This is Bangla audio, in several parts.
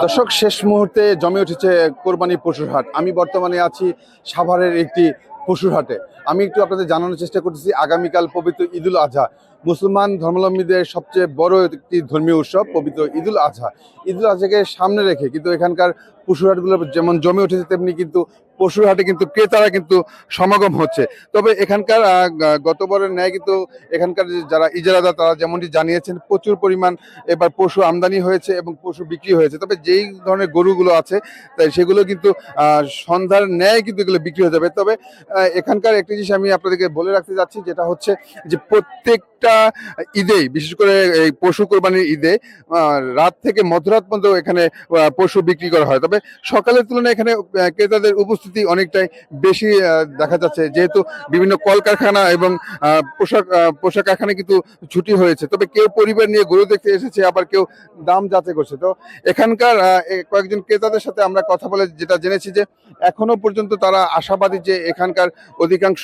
দর্শক, শেষ মুহূর্তে জমে উঠেছে কোরবানি পশুর হাট। আমি বর্তমানে আছি সাভারের একটি পশুর হাটে। আমি একটু আপনাদের জানানোর চেষ্টা করতেছি, আগামীকাল পবিত্র ঈদুল আজহা, মুসলমান ধর্মাবলম্বীদের সবচেয়ে বড় একটি ধর্মীয় উৎসব পবিত্র ঈদুল আজহা। ঈদুল আজহাকে সামনে রেখে কিন্তু এখানকার পশুর হাটগুলো যেমন জমে উঠেছে, তেমনি কিন্তু পশুর হাটে কিন্তু ক্রেতারা কিন্তু সমাগম হচ্ছে। তবে এখানকার গতবারের ন্যায় কিন্তু এখানকার যারা ইজারাদার তারা যেমনটি জানিয়েছেন, প্রচুর পরিমাণ এবার পশু আমদানি হয়েছে এবং পশু বিক্রি হয়েছে। তবে যেই ধরনের গরুগুলো আছে তাই সেগুলো কিন্তু সন্ধ্যার ন্যায় কিন্তু এগুলো বিক্রি হয়ে যাবে। তবে এখানকার একটি জিনিস আমি আপনাদেরকে বলে রাখতে যাচ্ছি, যেটা হচ্ছে যে প্রত্যেকটা ঈদেই, বিশেষ করে এই পশু কোরবানির ঈদে রাত থেকে মধ্যরাত পর্যন্ত এখানে পশু বিক্রি করা হয়। তবে সকালের তুলনায় এখানে ক্রেতাদের উপস্থিতি অনেকটাই বেশি দেখা যাচ্ছে, যেহেতু বিভিন্ন কলকারখানা এবং পোশাক কারখানা কিন্তু ছুটি হয়েছে। তবে কেউ পরিবার নিয়ে গরু দেখতে এসেছে, আবার কেউ দাম যাচাই করছে। তো এখানকার কয়েকজন ক্রেতাদের সাথে আমরা কথা বলে যেটা জেনেছি, যে এখনো পর্যন্ত তারা আশাবাদী যে এখানকার অধিকাংশ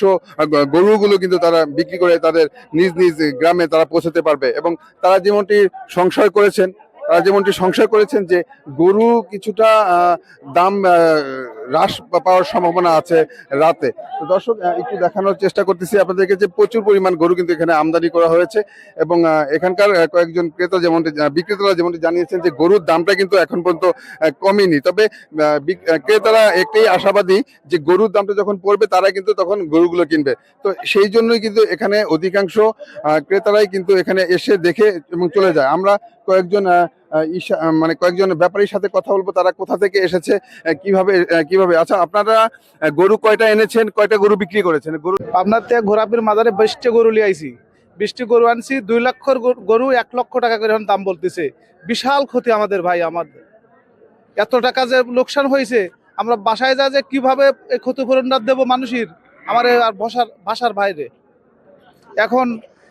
গরুগুলো কিন্তু তারা বিক্রি করে তাদের নিজ নিজ গ্রামে তারা পৌঁছাতে পারবে। এবং তারা যেমনটি সংশয় করেছেন যে গরু কিছুটা দাম হ্রাস পাওয়ার সম্ভাবনা আছে রাতে। তো দর্শক, একটু দেখানোর চেষ্টা করতেছি আপনাদেরকে যে প্রচুর পরিমাণ গরু কিন্তু এখানে আমদানি করা হয়েছে। এবং এখানকার কয়েকজন বিক্রেতারা যেমনটি জানিয়েছেন যে গরুর দামটা কিন্তু এখন পর্যন্ত কমেনি। তবে ক্রেতারা একটাই আশাবাদী যে গরুর দামটা যখন পড়বে তারা কিন্তু তখন গরুগুলো কিনবে। তো সেই জন্যই কিন্তু এখানে অধিকাংশ ক্রেতারাই কিন্তু এখানে এসে দেখে এবং চলে যায়। আমরা কয়েকজন ব্যাপারীর সাথে কথা বলবো, তারা কোথা থেকে এসেছে, কিভাবে। আচ্ছা, আপনারা গরু কয়টা এনেছেন, কয়টা গরু বিক্রি করেছেন? গরু আপনার থেকে ঘোরাপির মাজারে 20টি গরু লিয়ে আইছি। 20টি গরু আনছি, 2 লক্ষর গরু 1 লক্ষ টাকা করে এখন দাম বলতেছে। বিশাল ক্ষতি আমাদের ভাই, আমাদের এত টাকা যে লোকসান হয়েছে, আমরা বাসায় যা যে কিভাবে এই ক্ষতিপূরণটা দেবো মানুষের, আমার আর ভাষার বাইরে। এখন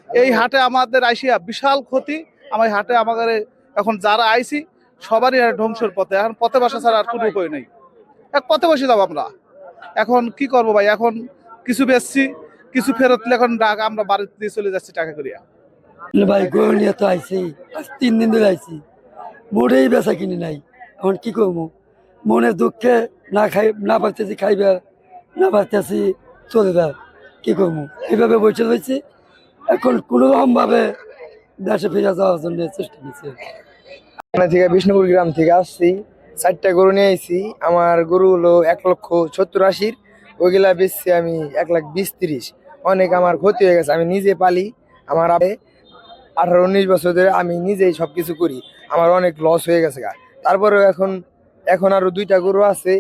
এই হাটে আমাদের আইসিয়া বিশাল ক্ষতি। আমার হাটে আমাদের এখন যারা আইসি সবারই ধ্বংসের পথে, এখন পথে বসা ছাড়া আর কোনো উপায় নেই। পথে বসে যাবো আমরা। এখন কি করবো ভাই, এখন কিছু বেচছি, কিছু ফেরত এখন আমরা বাড়িতে দিয়ে চলে যাচ্ছি টাকা করিয়া। ভাই গরু নিয়ে তো আইসি, আজ 3 দিন ধরে আইসি, মোটেই বেচা কিনি নাই। এখন কি করবো, মনের দুঃখে না পারতেছি খাইবে, না পারতেছি চলবে, কি করবো, এইভাবে বসে রয়েছি। এখন কোনো রকম ভাবে দেশে ফিরে যাওয়ার জন্য চেষ্টা নিচ্ছি। থেকে বিষ্ণুপুর গ্রাম থেকে আসছি, 4টা গরু নিয়ে আইছি। আমার গরু হলো 1,70,80,000, ওইগুলা বেচছি আমি 1,20,30,000। অনেক আমার ক্ষতি হয়ে গেছে। আমি নিজে পালি, আমার 18-19 বছর ধরে আমি নিজেই সবকিছু করি, আমার অনেক লস হয়ে গেছে। তারপরেও এখন আরো 2টা গরু আছে,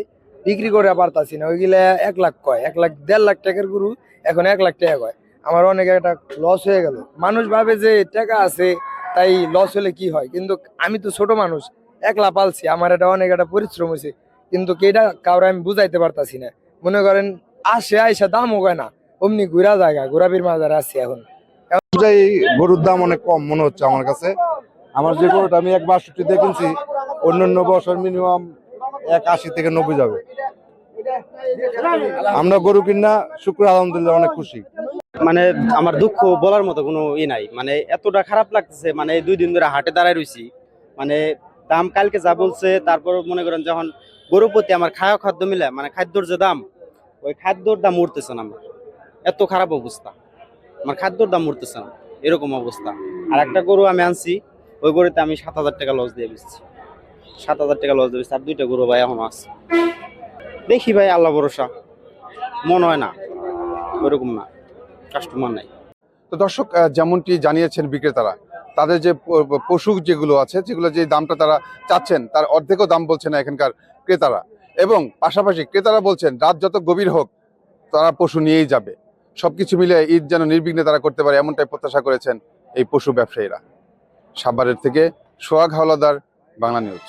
বিক্রি করে পারতাছি না। ওইগুলা 1 লাখ কয়, 1,00,000 1.5 লাখ টাকার গরু এখন 1 লাখ টাকা কয়। আমার অনেক একটা লস হয়ে গেল। মানুষ ভাবে যে টাকা আছে তাই লস হলে কি হয়, কিন্তু আমি তো ছোট মানুষ, একলা পালছি, আমার এটা অনেক একটা পরিশ্রম হয়েছে, কিন্তু এটা কাউরে আমি বুঝাইতে পারতাছি না। মনে করেন আইসা দামও কয় না, অমনি ঘোরাপির মাজারে আছি এখন। গরুর দাম অনেক কম মনে হচ্ছে আমার কাছে। আমার যে গরুটা আমি 1,62 দিয়ে কিনছি, অন্যান্য বছর মিনিমাম 1,80 থেকে 90 যাবে। আমরা গরু কিনা শুক্র আলহামদুলিল্লাহ অনেক খুশি। মানে আমার দুঃখ বলার মতো কোনো নাই, মানে এতটা খারাপ লাগতেছে। মানে 2 দিন ধরে হাটে দাঁড়ায় রয়েছি, মানে দাম কালকে যা বলছে, তারপর মনে করেন যখন গরু প্রতি আমার খাদ্য মিলে, মানে খাদ্যর যে দাম, ওই খাদ্যর দাম উঠতেছে না। আমার এত খারাপ অবস্থা, আমার খাদ্যর দাম উঠতেছে না, এরকম অবস্থা। আর একটা গরু আমি আনছি, ওই গরুতে আমি 7,000 টাকা লস দিয়ে বেচছি, 7,000 টাকা লস দিয়ে বেচছি। আর 2টা গরু ভাই এখন আছে, দেখি ভাই আল্লাহ ভরসা, মনে হয় না ওরকম না, কাস্টমার নাই। তো দর্শক, যেমনটি জানিয়েছেন বিক্রেতারা, তাদের যে পশু যেগুলো আছে, যেগুলো যে দামটা তারা চাচ্ছেন তার অর্ধেকও দাম বলছে না এখানকার ক্রেতারা। এবং পাশাপাশি ক্রেতারা বলছেন রাত যত গভীর হোক তারা পশু নিয়েই যাবে। সবকিছু মিলে ঈদ যেন নির্বিঘ্নে তারা করতে পারে, এমনটাই প্রত্যাশা করেছেন এই পশু ব্যবসায়ীরা। সাভারের থেকে সোহাগ হাওলাদার, বাংলা নিউজ।